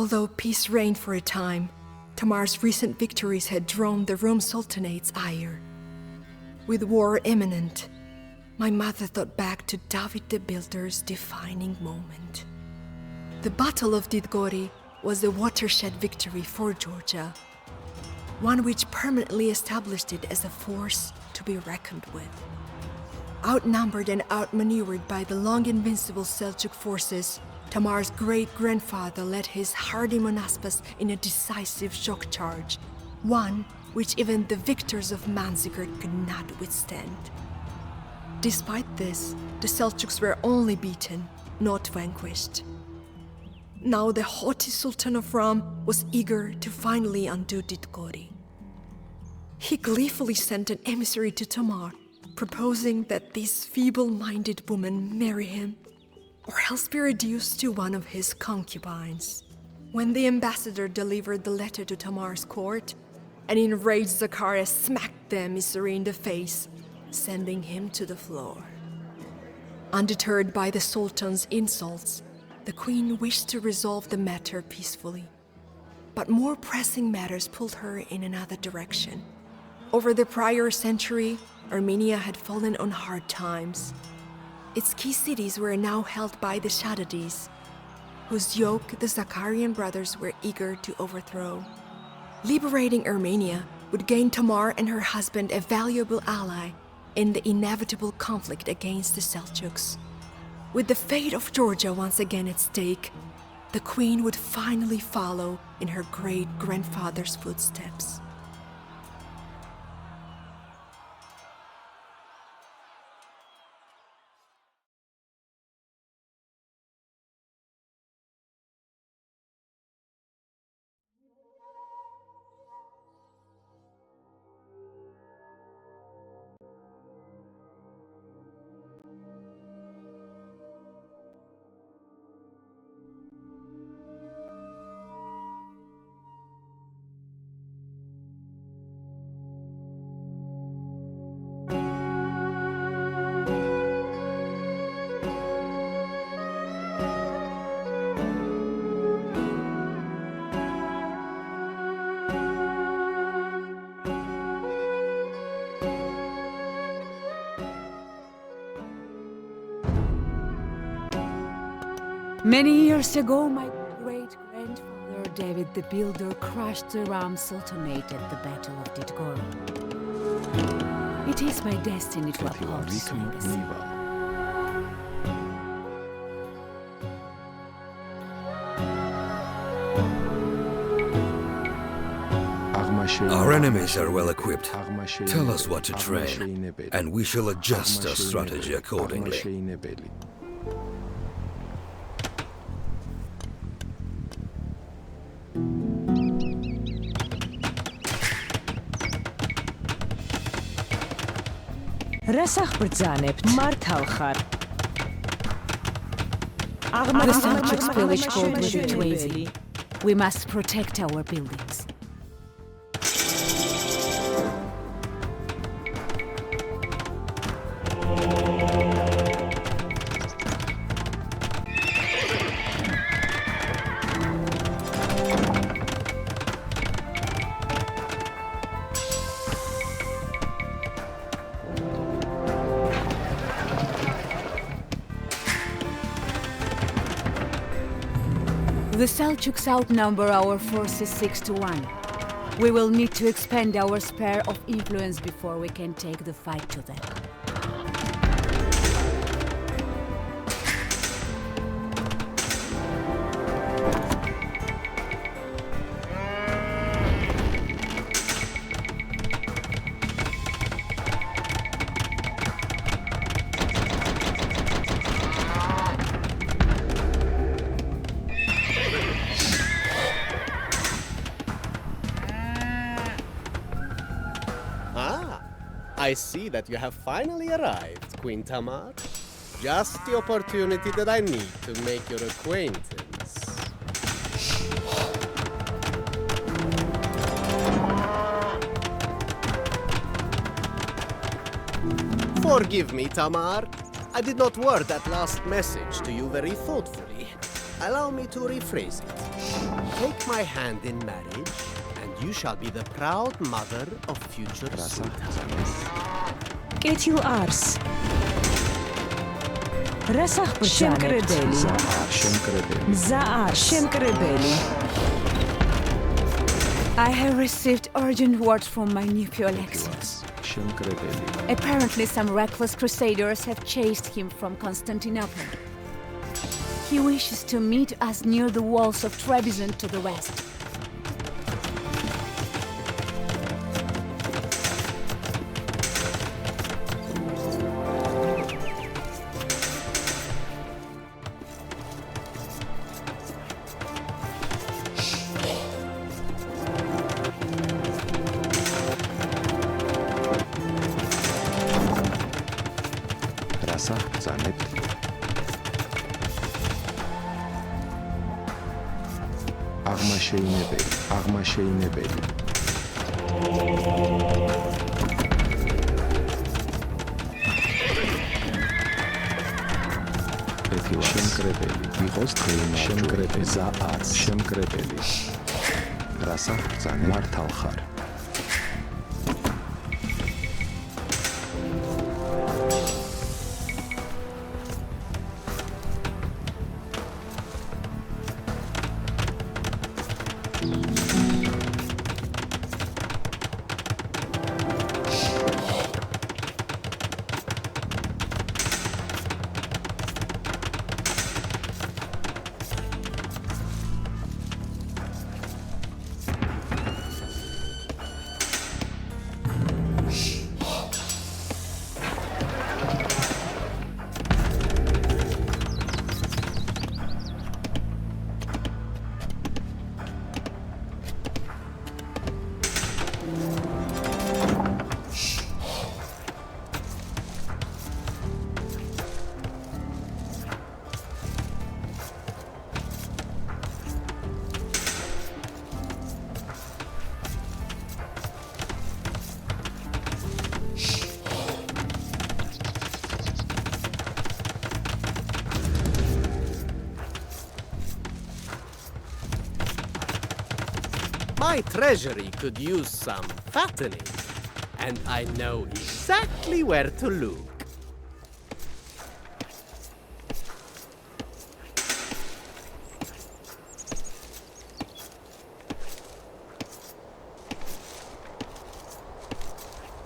Although peace reigned for a time, Tamar's recent victories had drawn the Rome Sultanate's ire. With war imminent, my mother thought back to David the Builder's defining moment. The Battle of Didgori was a watershed victory for Georgia, one which permanently established it as a force to be reckoned with. Outnumbered and outmaneuvered by the long-invincible Seljuk forces, Tamar's great-grandfather led his hardy Monaspas in a decisive shock charge, one which even the victors of Manzikert could not withstand. Despite this, the Seljuks were only beaten, not vanquished. Now the haughty Sultan of Ram was eager to finally undo Didgori. He gleefully sent an emissary to Tamar, proposing that this feeble-minded woman marry him, or else be reduced to one of his concubines. When the ambassador delivered the letter to Tamar's court, an enraged Zacharias smacked the emissary in the face, sending him to the floor. Undeterred by the Sultan's insults, the queen wished to resolve the matter peacefully. But more pressing matters pulled her in another direction. Over the prior century, Armenia had fallen on hard times. Its key cities were now held by the Shaddadis, whose yoke the Zacharian brothers were eager to overthrow. Liberating Armenia would gain Tamar and her husband a valuable ally in the inevitable conflict against the Seljuks. With the fate of Georgia once again at stake, the queen would finally follow in her great-grandfather's footsteps. Many years ago, my great-grandfather David the Builder crushed the Ram Sultanate at the Battle of Didgori. It is my destiny to uphold his legacy. Our enemies are well equipped. Tell us what to train, and we shall adjust our strategy accordingly. Rasach bრძანებთ? მართავ ხარ. The Seljuks pillaged gold with too easy. We must protect our buildings. The Seljuks outnumber our forces 6-1. We will need to expand our sphere of influence before we can take the fight to them. I see that you have finally arrived, Queen Tamar. Just the opportunity that I need to make your acquaintance. Forgive me, Tamar. I did not word that last message to you very thoughtfully. Allow me to rephrase it. Take my hand in marriage, and you shall be the proud mother of future sweethearts. Ketil Ars. Rasach Shemkredeli. Zaar Shemkredeli. I have received urgent word from my nephew Alexius. Apparently some reckless crusaders have chased him from Constantinople. He wishes to meet us near the walls of Trebizond to the west. აღმაშეინებელი შემკრებელი იყოს დღეიმა შემკრებელი ზაარს შემკრებელი რასა ბრძანა მართალ ხარ My treasury could use some fattening, and I know exactly where to look.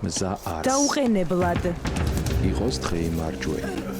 მზაარს დაუყენებლად. იყოს დღეიმარჯვენი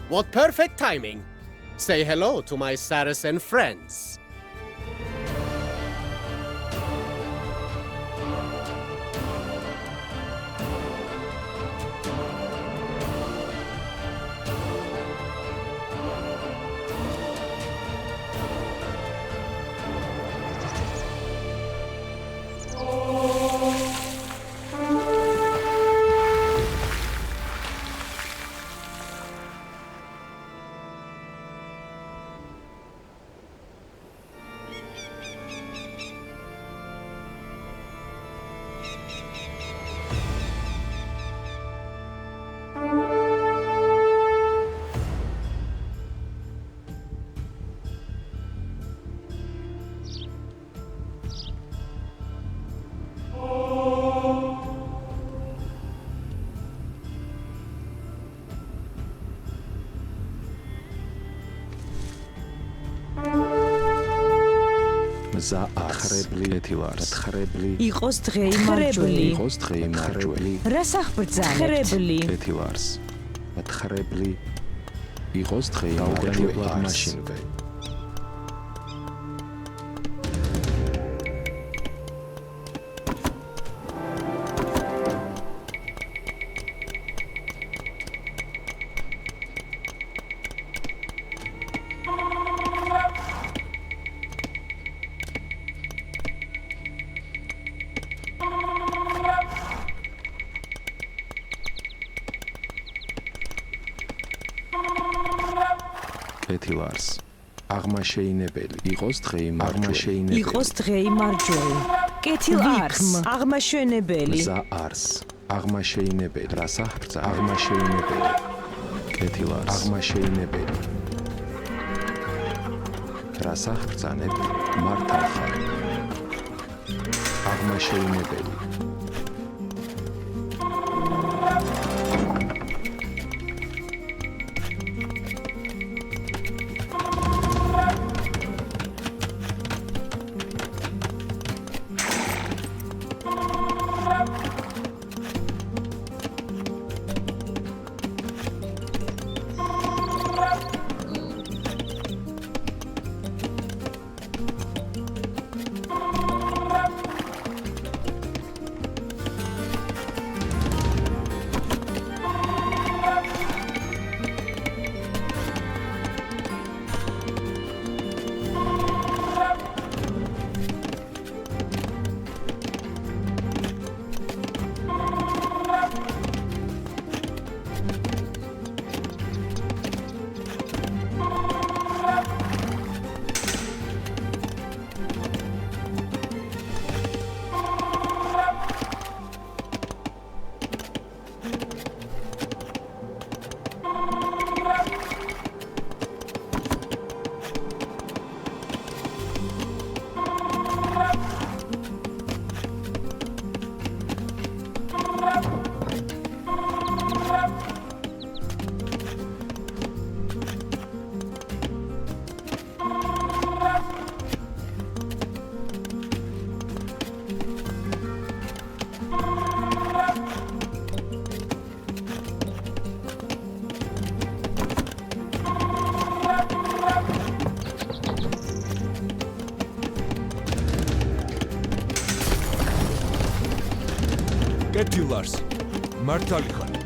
What perfect timing! Say hello to my Saracen friends. იყოს დღეიმარჯველი იყოს დღეიმარჯველი რას აღბრძანებთ ეთივარს მათხრებლი იყოს დღეიმარჯველი მაშინვე ეთივარს აღმაშეინებელი იყოს დღეიმარჯველი იყოს დღეიმარჯველი კეთილარს აღმაშენებელი მზა არს აღმაშეინებელი რას აღბრძა აღმაშეინებელი კეთილარს აღმაშეინებელი რას აღბრძანებ მართავ ხარ აღმაშეინებელი კეთილარს მართალი ხარ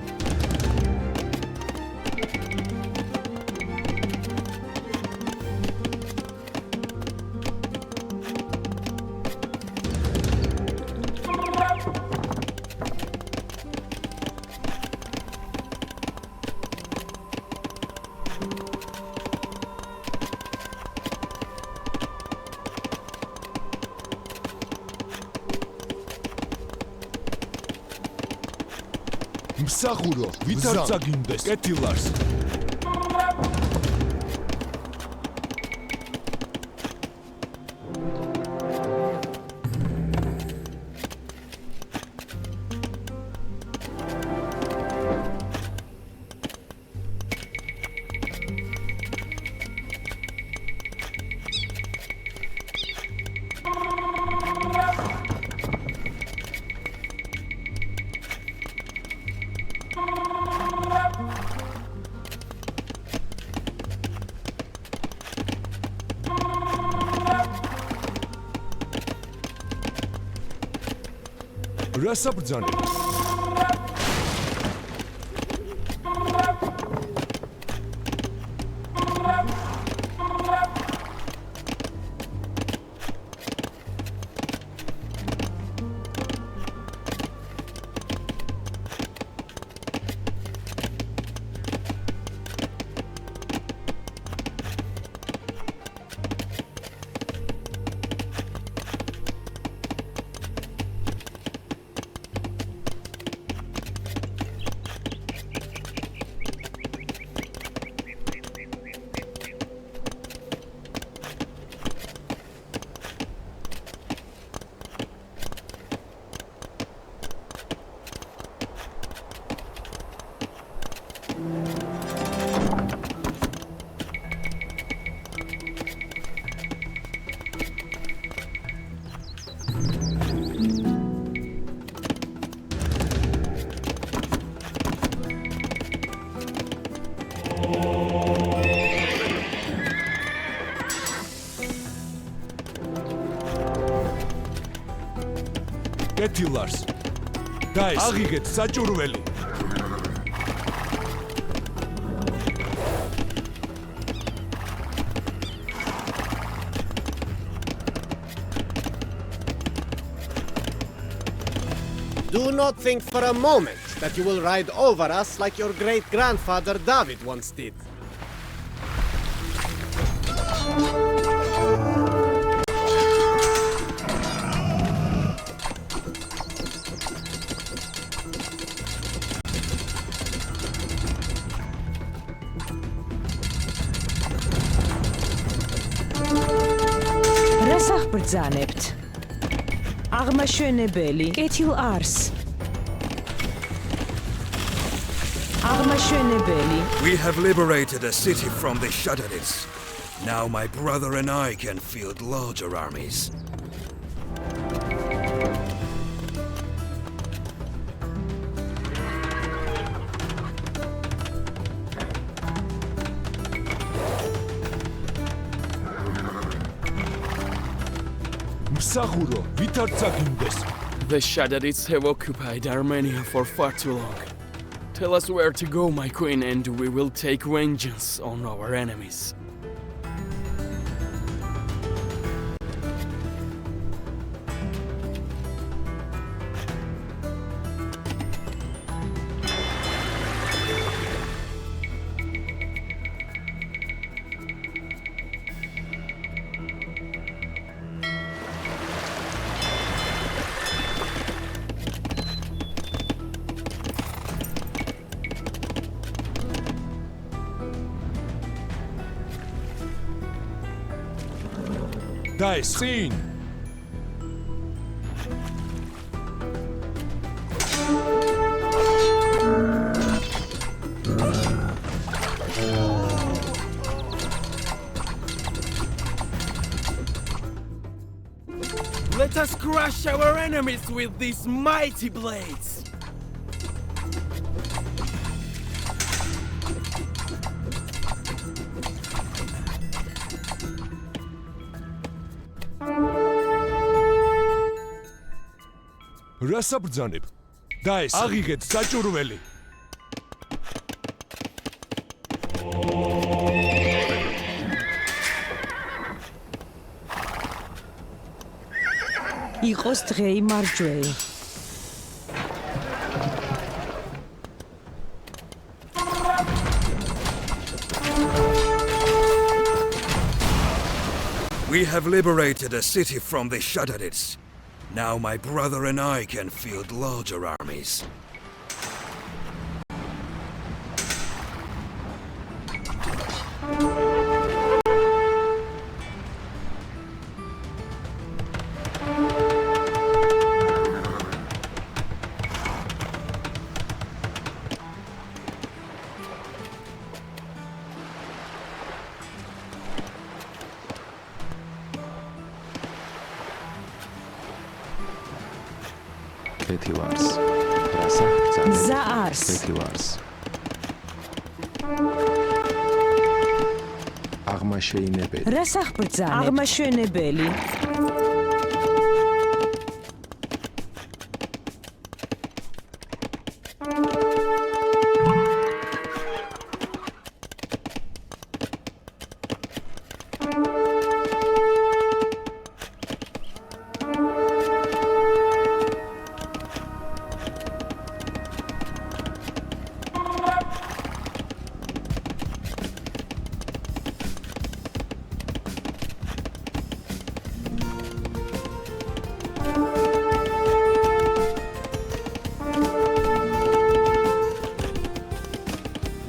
მსახურო ვითარ წაგინდეს კეთილარს რასა ბრძანებ? კეთილარს და ეს აღიგეთ საჭურველი. Do not think for a moment that you will ride over us like your great-grandfather David once did. ბრძანებთ. აღმაშენებელი კეთილ არს. აღმაშენებელი. We have liberated a city from the Shadarids. Now my brother and I can field larger armies. The Shadarids have occupied Armenia for far too long. Tell us where to go, my queen, and we will take vengeance on our enemies. Dice scene. Let us crush our enemies with these mighty blades. რასა ბრძანებ? და ეს აღიგეთ საჭურველი. იყოს დღეი მარჯვეი. We have liberated a city from the Shadarids. Now my brother and I can field larger armies. კეთილარს. რასა ბრძანებ? გზა არს. კეთილარს. აღმაშენებელი. რასა ბრძანებ? აღმაშენებელი.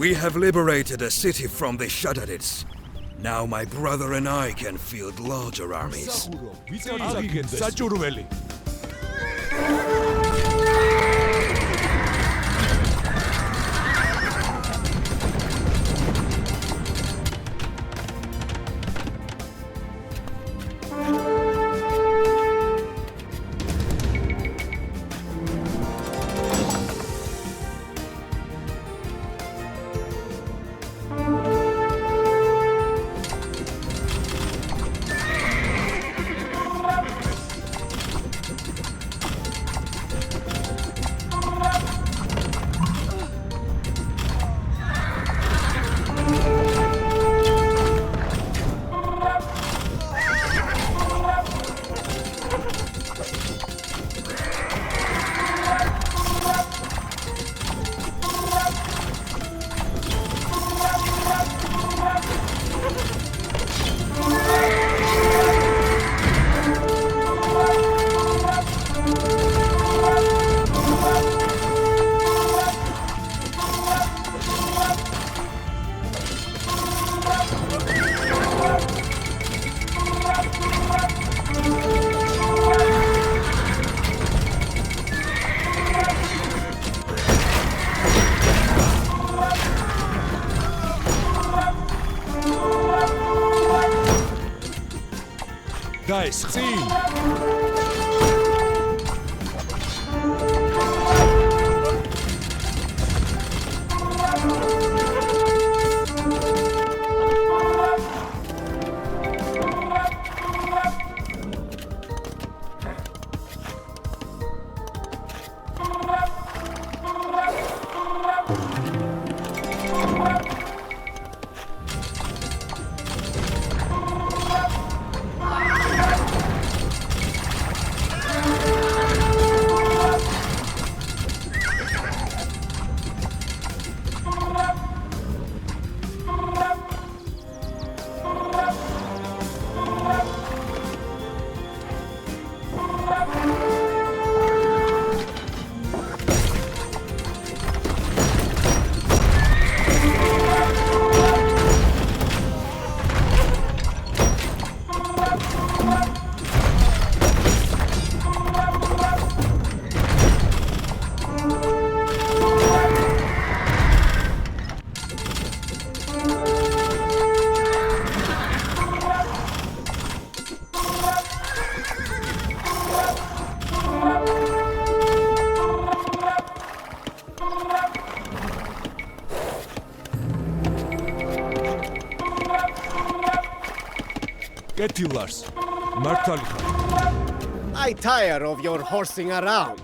We have liberated a city from the Shadadids. Now my brother and I can field larger armies. აღიგეთ საჭურველი. Guys, scene! Ketilars, Martali. I tire of your horsing around.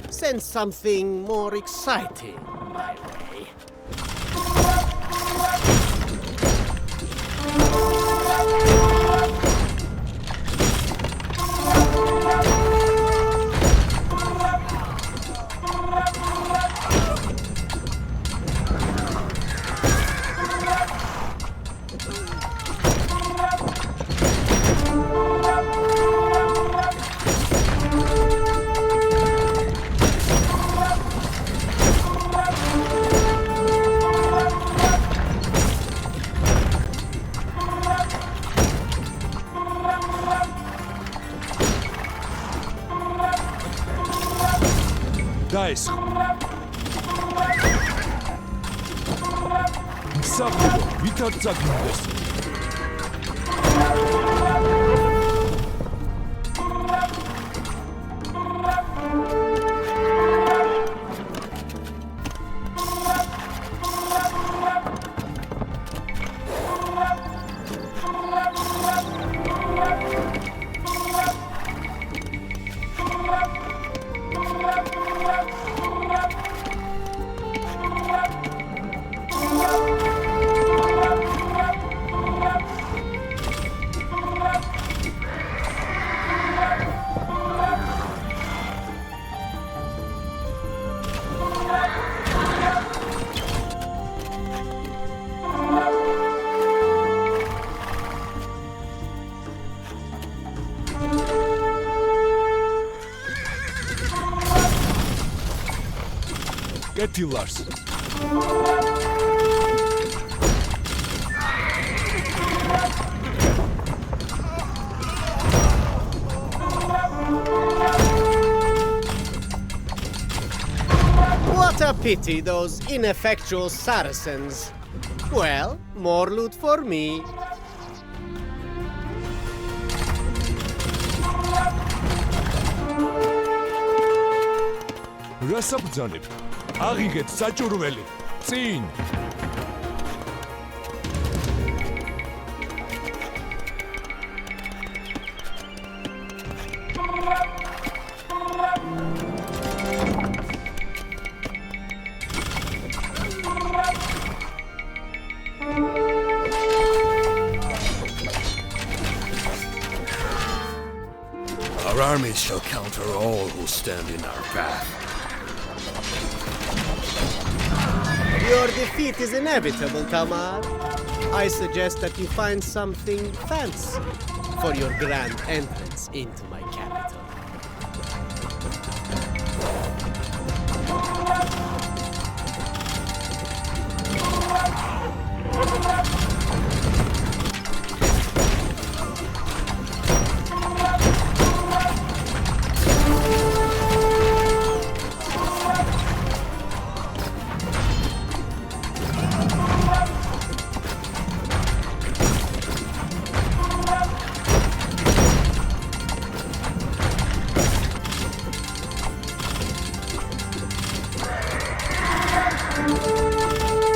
Send something more exciting my way. Guys, მსახიობ ვითარ წაგინდეს. Ketilars. a pity, those ineffectual Saracens. Well, more loot for me. რასაბძანებ? აღიგეთ საჭურველი. წინ. Our armies shall counter all who stand in our path. Your defeat is inevitable, Tamar. I suggest that you find something fancy for your grand entrance into my capital.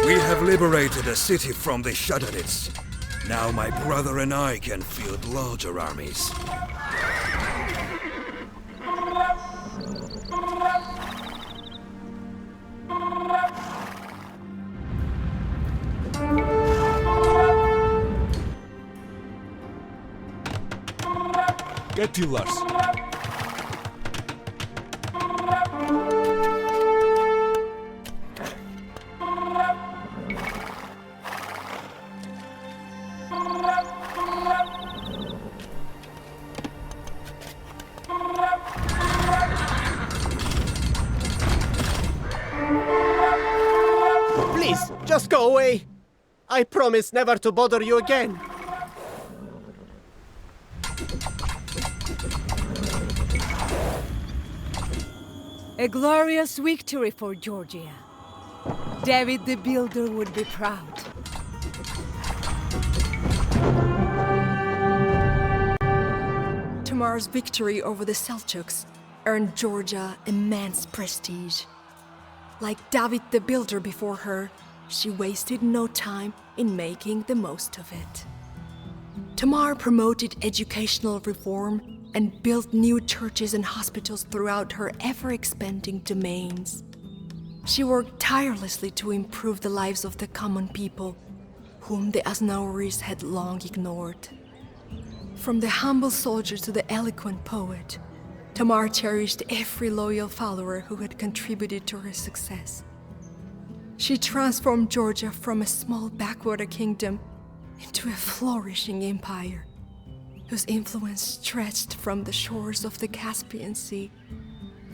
We have liberated a city from the Shadarids. Now my brother and I can field larger armies. კეთილას. Please, just go away. I promise never to bother you again. A glorious victory for Georgia. David the Builder would be proud. Tamar's victory over the Seljuks earned Georgia immense prestige. Like David the Builder before her, she wasted no time in making the most of it. Tamar promoted educational reform and built new churches and hospitals throughout her ever-expanding domains. She worked tirelessly to improve the lives of the common people, whom the Aznauris had long ignored. From the humble soldier to the eloquent poet, Tamar cherished every loyal follower who had contributed to her success. She transformed Georgia from a small backwater kingdom into a flourishing empire, whose influence stretched from the shores of the Caspian Sea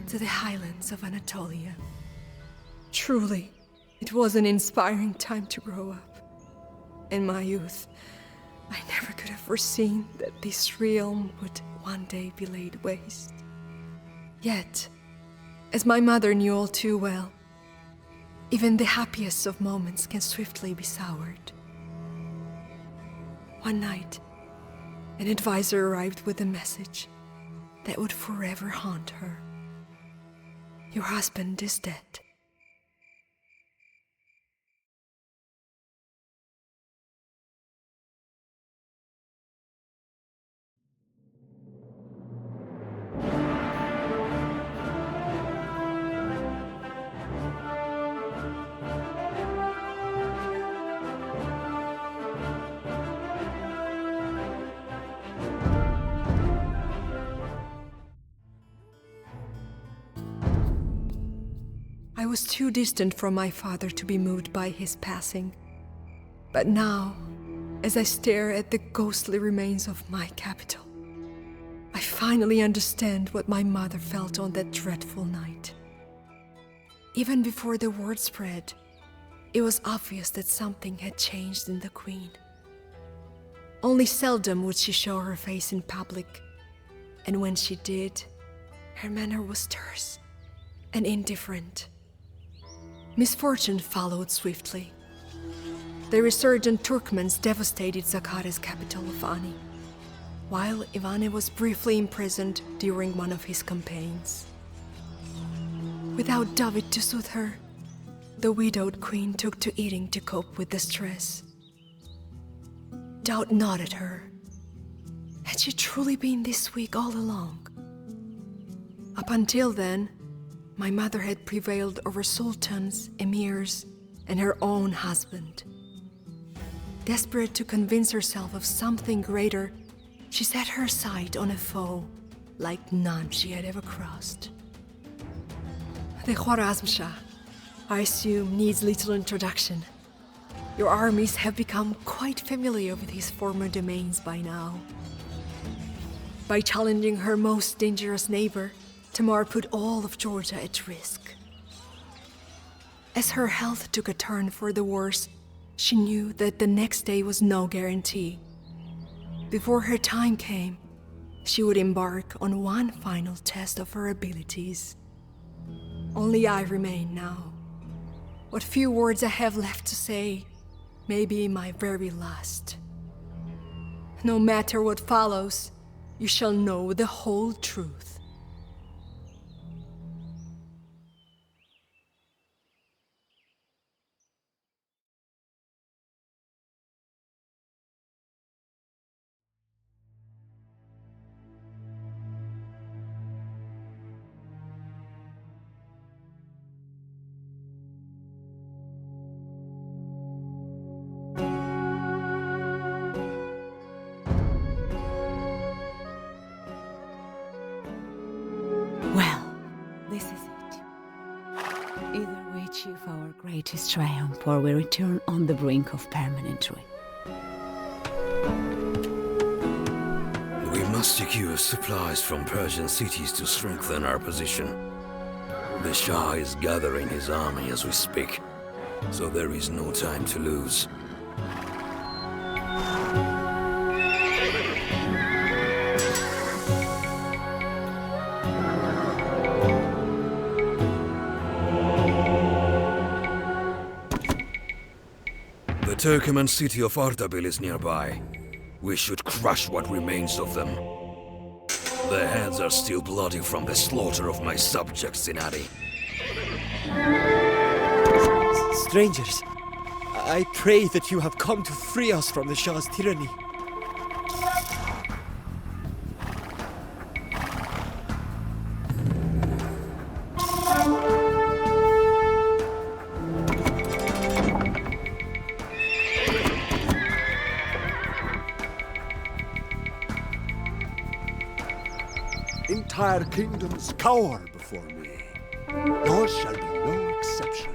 to the highlands of Anatolia. Truly, it was an inspiring time to grow up. In my youth, I never could have foreseen that this realm would one day be laid waste. Yet, as my mother knew all too well, even the happiest of moments can swiftly be soured. One night, an advisor arrived with a message that would forever haunt her. Your husband is dead. I was too distant from my father to be moved by his passing. But now, as I stare at the ghostly remains of my capital, I finally understand what my mother felt on that dreadful night. Even before the word spread, it was obvious that something had changed in the Queen. Only seldom would she show her face in public, and when she did, her manner was terse and indifferent. Misfortune followed swiftly. The resurgent Turkmens devastated Zakhare's capital of Ani, while Ivane was briefly imprisoned during one of his campaigns. Without David to soothe her, the widowed queen took to eating to cope with the stress. Doubt not at her. Had she truly been this weak all along? Up until then, my mother had prevailed over sultans, emirs, and her own husband. Desperate to convince herself of something greater, she set her sight on a foe like none she had ever crossed. The Khwarazm Shah, I assume, needs little introduction. Your armies have become quite familiar with his former domains by now. By challenging her most dangerous neighbor, Tamar put all of Georgia at risk. As her health took a turn for the worse, she knew that the next day was no guarantee. Before her time came, she would embark on one final test of her abilities. Only I remain now. What few words I have left to say may be my very last. No matter what follows, you shall know the whole truth. This is it. Either we achieve our greatest triumph or we return on the brink of permanent ruin. We must secure supplies from Persian cities to strengthen our position. The Shah is gathering his army as we speak, so there is no time to lose. The Turkoman city of Ardabil is nearby. We should crush what remains of them. Their hands are still bloody from the slaughter of my subjects in Adi. Strangers, I pray that you have come to free us from the Shah's tyranny. Entire kingdoms cower before me. Yours shall be no exception.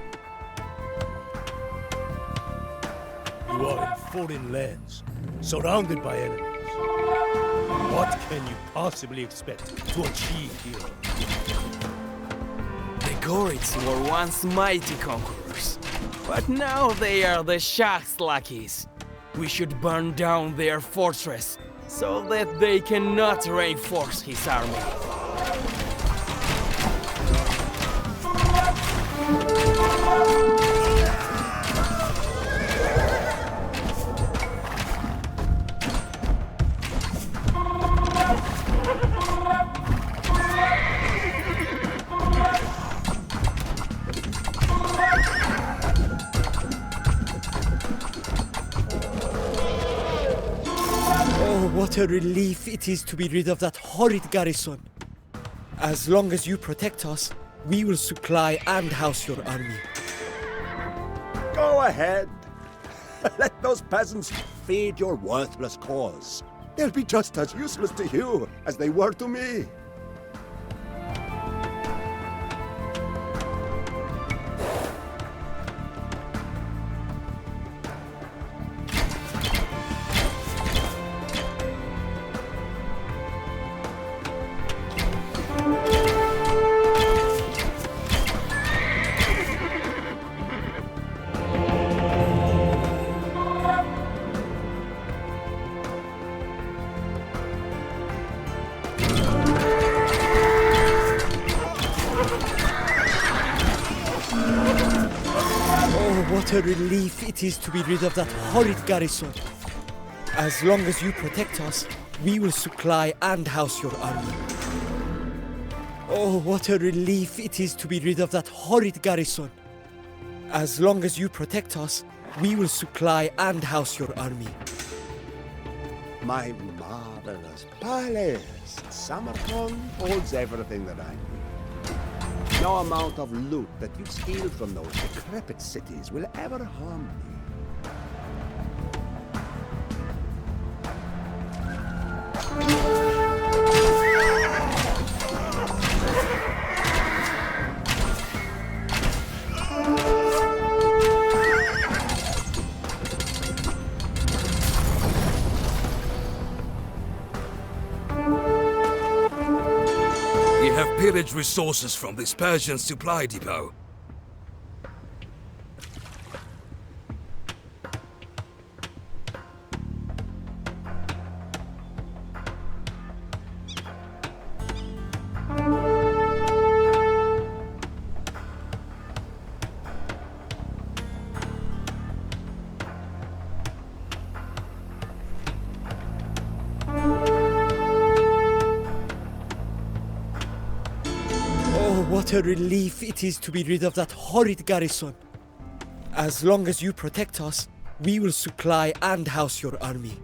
You are in foreign lands, surrounded by enemies. What can you possibly expect to achieve here? The Gorids were once mighty conquerors, but now they are the Shah's lackeys. We should burn down their fortress so that they cannot reinforce his army. What a relief it is to be rid of that horrid garrison. As long as you protect us, we will supply and house your army. Go ahead. Let those peasants feed your worthless cause. They'll be just as useless to you as they were to me. what a relief it is to be rid of that horrid garrison. As long as you protect us, we will supply and house your army. Oh, what a relief it is to be rid of that horrid garrison. As long as you protect us, we will supply and house your army. My marvelous palace. Samarkand holds everything that I need. No amount of loot that you steal from those decrepit cities will ever harm me. We have pillaged resources from this Persian supply depot. What a relief it is to be rid of that horrid garrison. As long as you protect us, we will supply and house your army.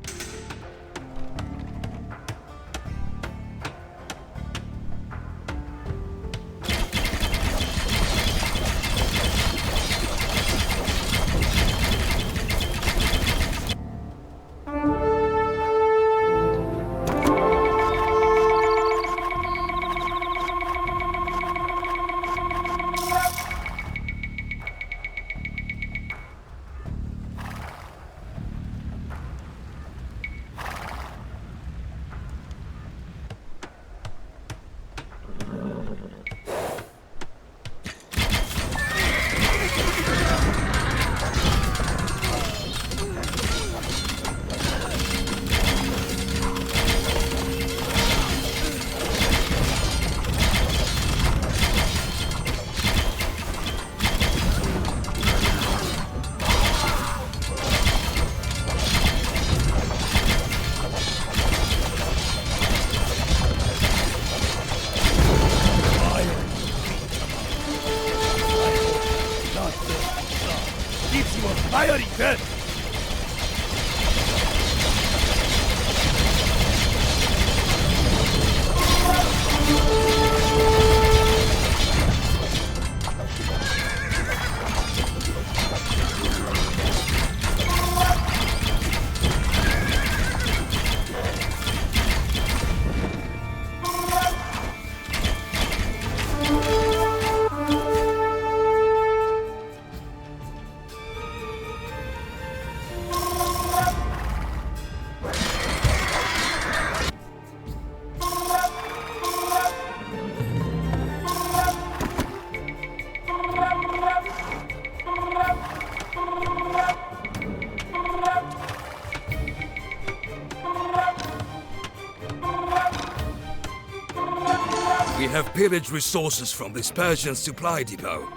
We have pillaged resources from this Persian supply depot.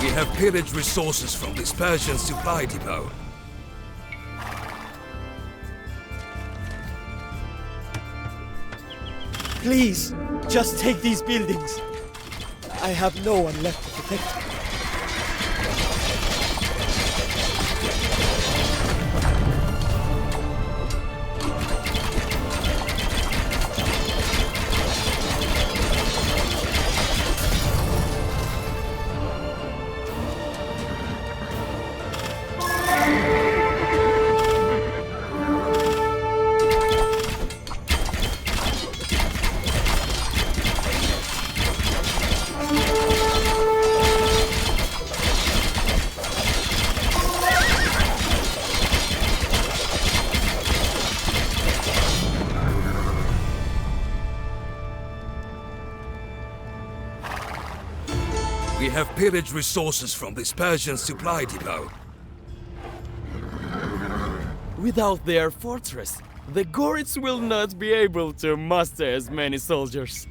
We have pillaged resources from this Persian supply depot. Please, just take these buildings. I have no one left to protect me. We have pillaged resources from this Persian supply depot. Without their fortress, the Gorids will not be able to muster as many soldiers.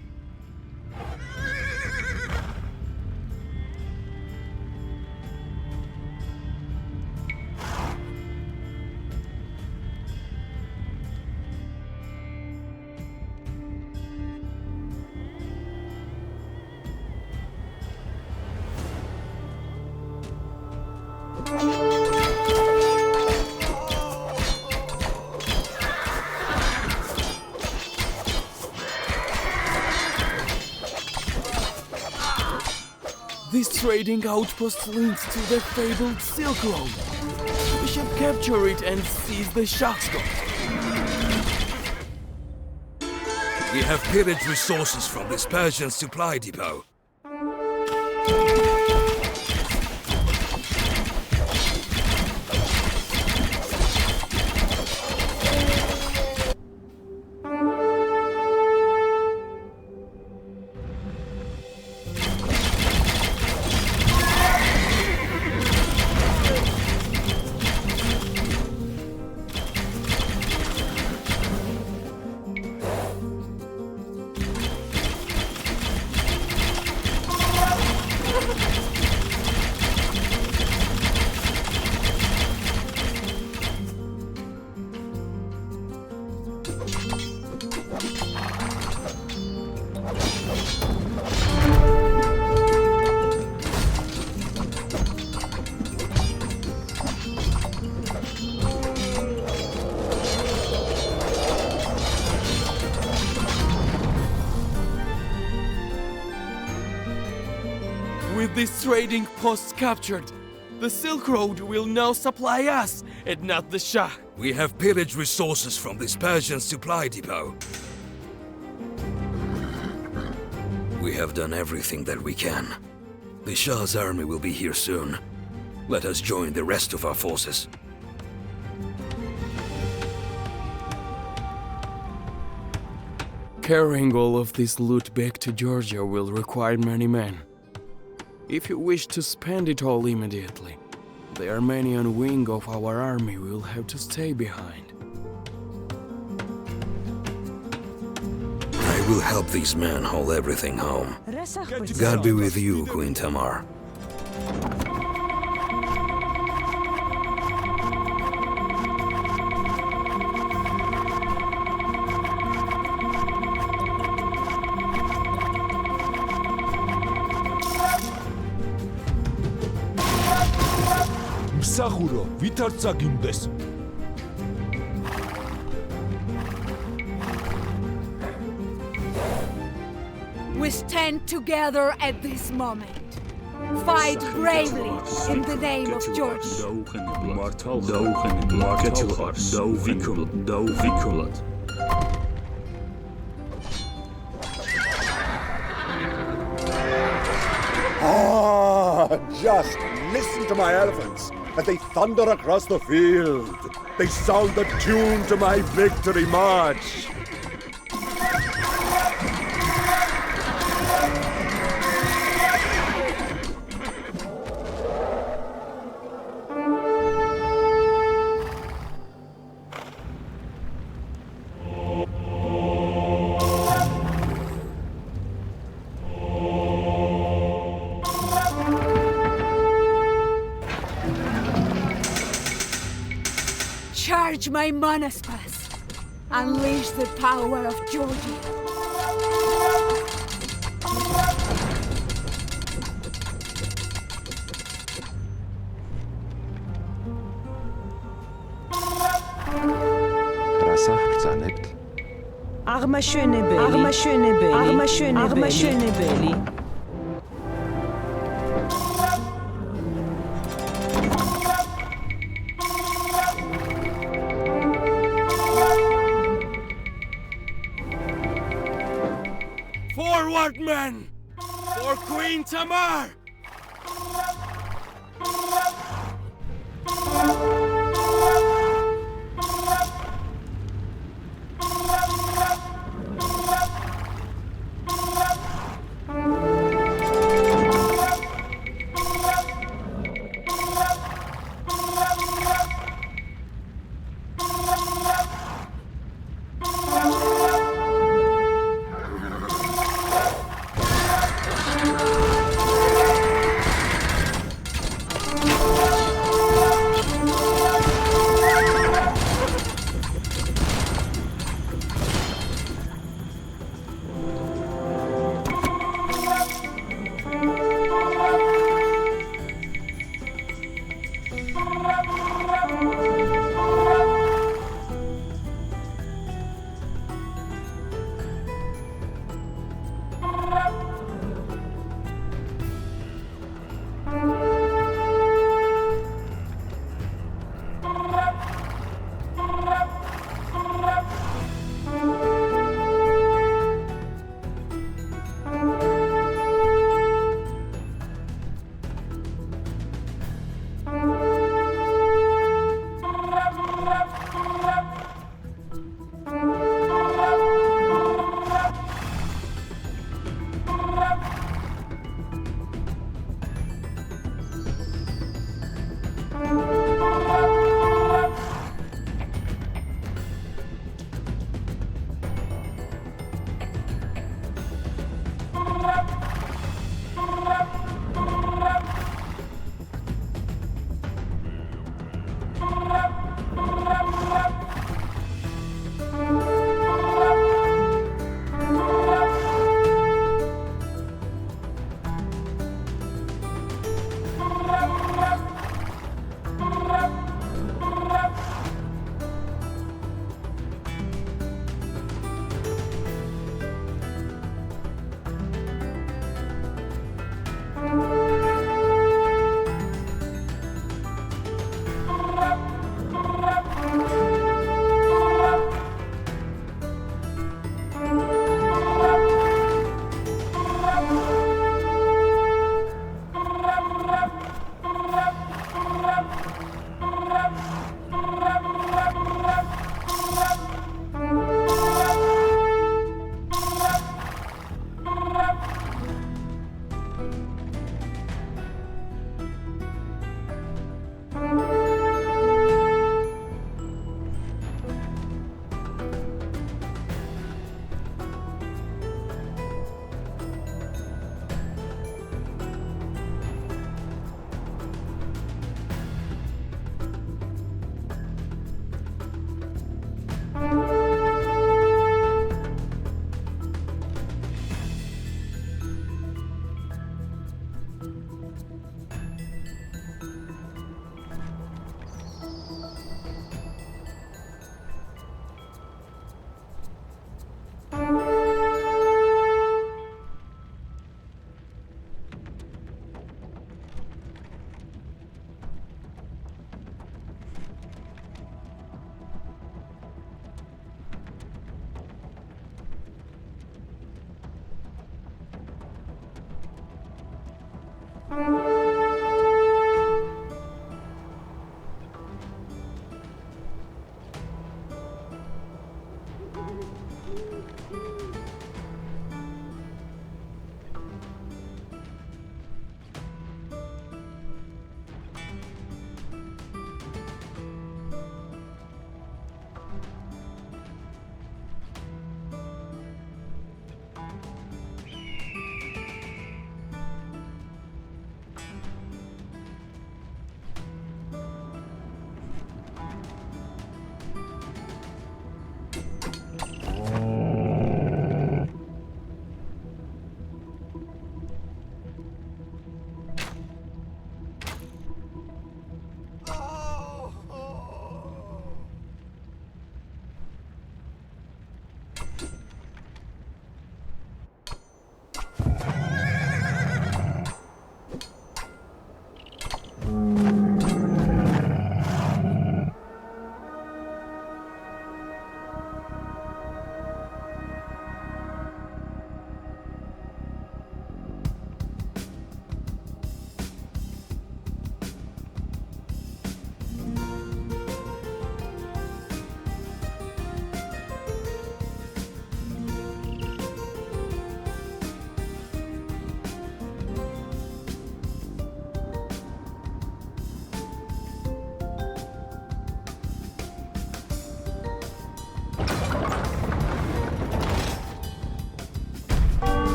This trading outpost leads to the fabled Silk Road. We should capture it and seize the Shark's Gold. We have pillaged resources from this Persian supply depot. With this trading post captured, the Silk Road will now supply us and not the Shah. We have pillaged resources from this Persian supply depot. We have done everything that we can. The Shah's army will be here soon. Let us join the rest of our forces. Carrying all of this loot back to Georgia will require many men. If you wish to spend it all immediately, there are many on wing of our army who will have to stay behind. I will help these men haul everything home. God be with you, Queen Tamar. მსახურო, ვითარ წაგიმდეს? We stand together at this moment. Fight bravely in the name of Georgia. Just listen to my elephants as they thunder across the field. They sound the tune to my victory march. Charge my Manaspas. Unleash the power of Georgia. რასა ბრძანებთ? აღმაშენებელი. Forward, men! For Queen Tamar!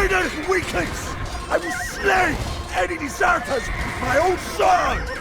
Leaders weaklings! I will slay any deserters with my own sword!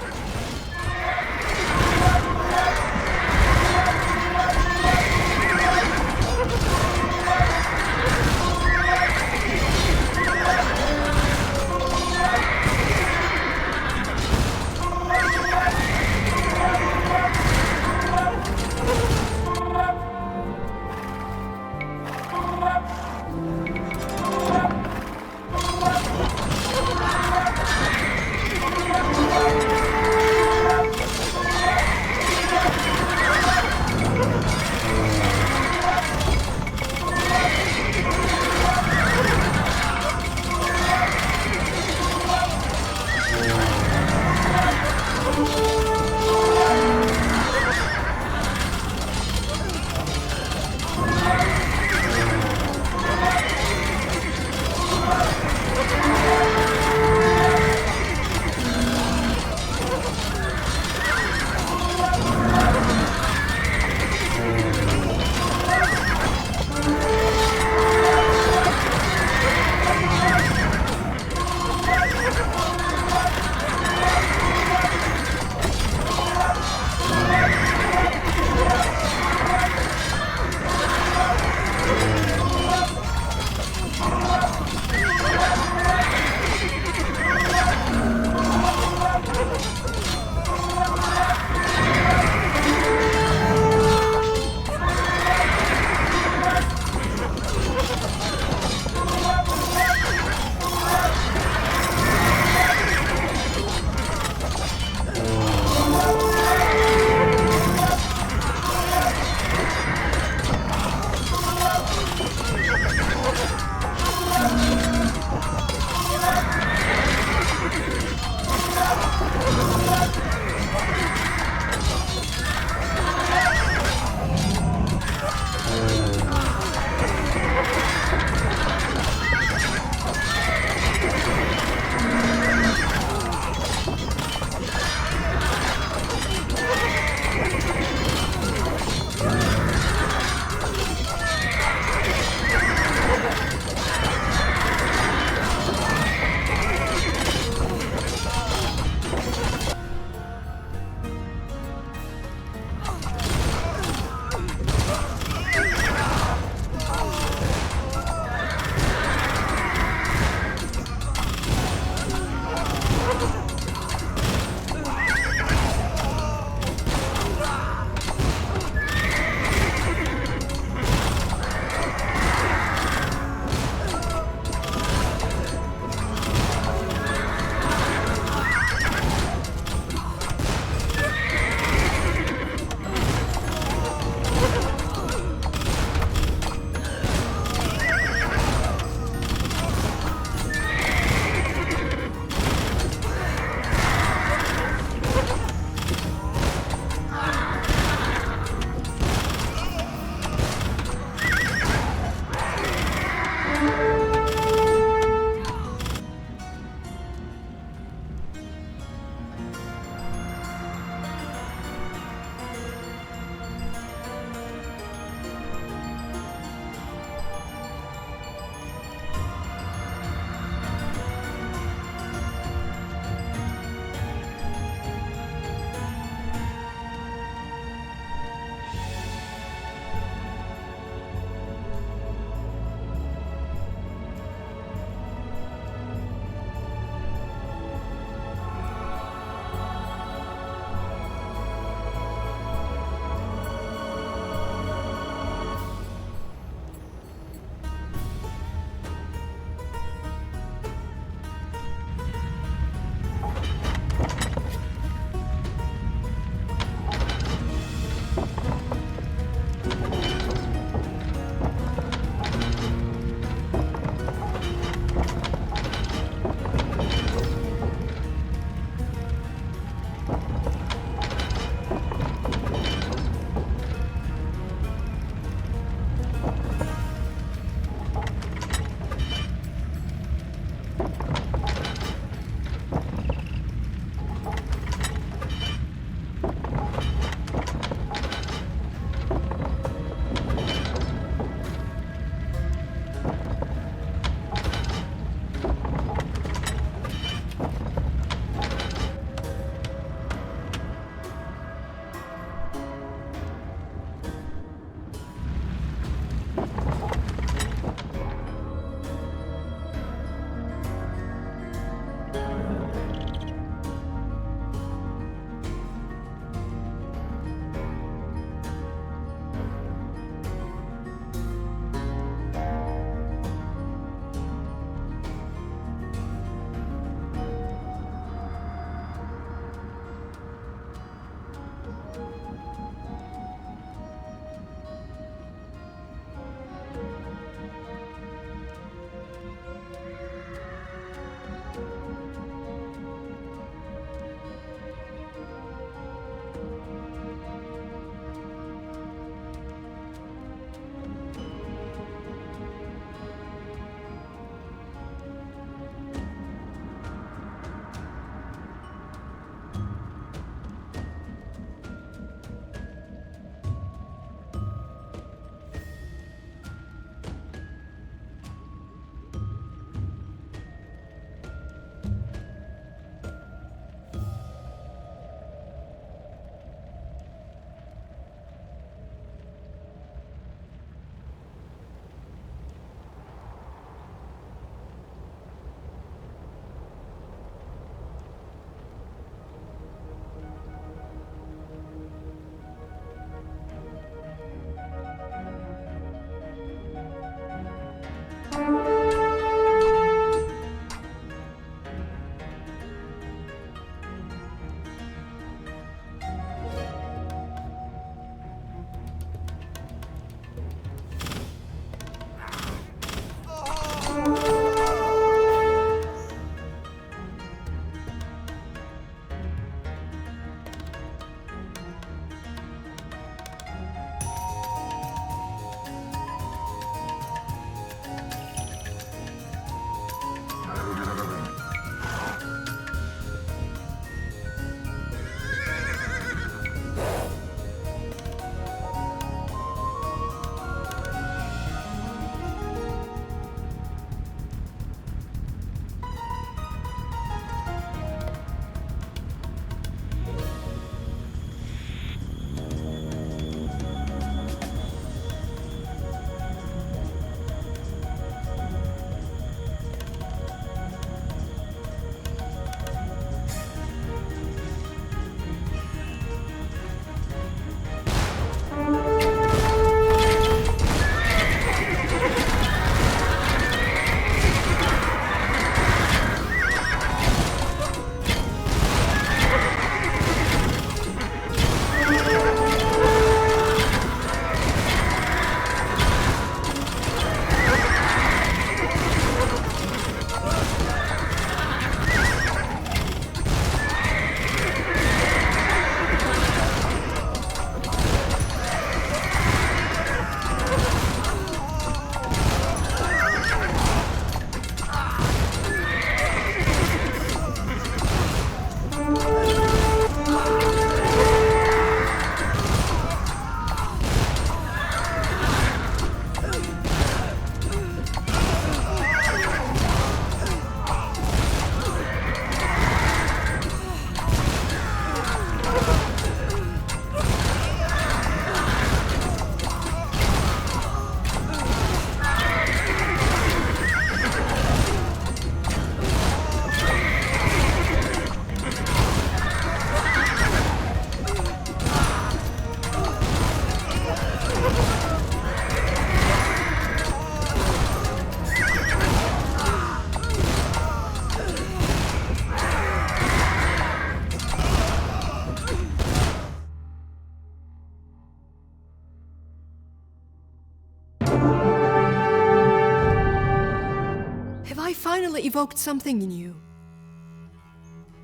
Have I finally evoked something in you?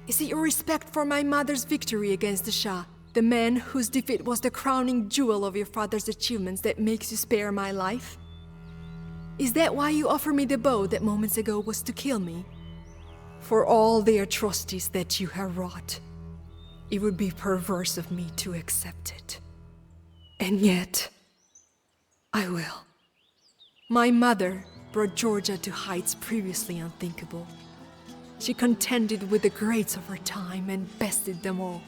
Is it your respect for my mother's victory against the Shah, the man whose defeat was the crowning jewel of your father's achievements, that makes you spare my life? Is that why you offer me the bow that moments ago was to kill me? For all the atrocities that you have wrought, it would be perverse of me to accept it. And yet, I will. My mother brought Georgia to heights previously unthinkable. She contended with the greats of her time and bested them all.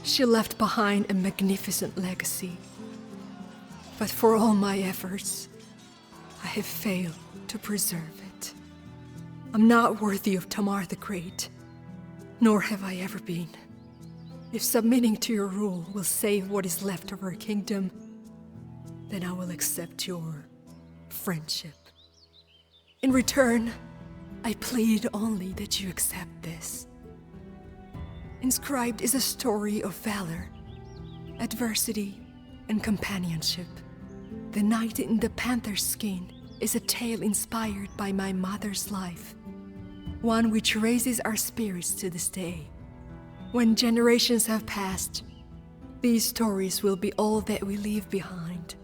She left behind a magnificent legacy. But for all my efforts, I have failed to preserve it. I'm not worthy of Tamar the Great, nor have I ever been. If submitting to your rule will save what is left of her kingdom, then I will accept your friendship. In return, I plead only that you accept this. Inscribed is a story of valor, adversity, and companionship. The Knight in the Panther's Skin is a tale inspired by my mother's life, one which raises our spirits to this day. When generations have passed, these stories will be all that we leave behind.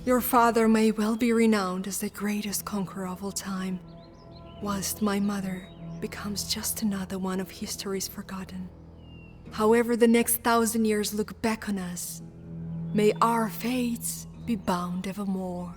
Your father may well be renowned as the greatest conqueror of all time, whilst my mother becomes just another one of history's forgotten. However the next 1,000 years look back on us, may our fates be bound evermore.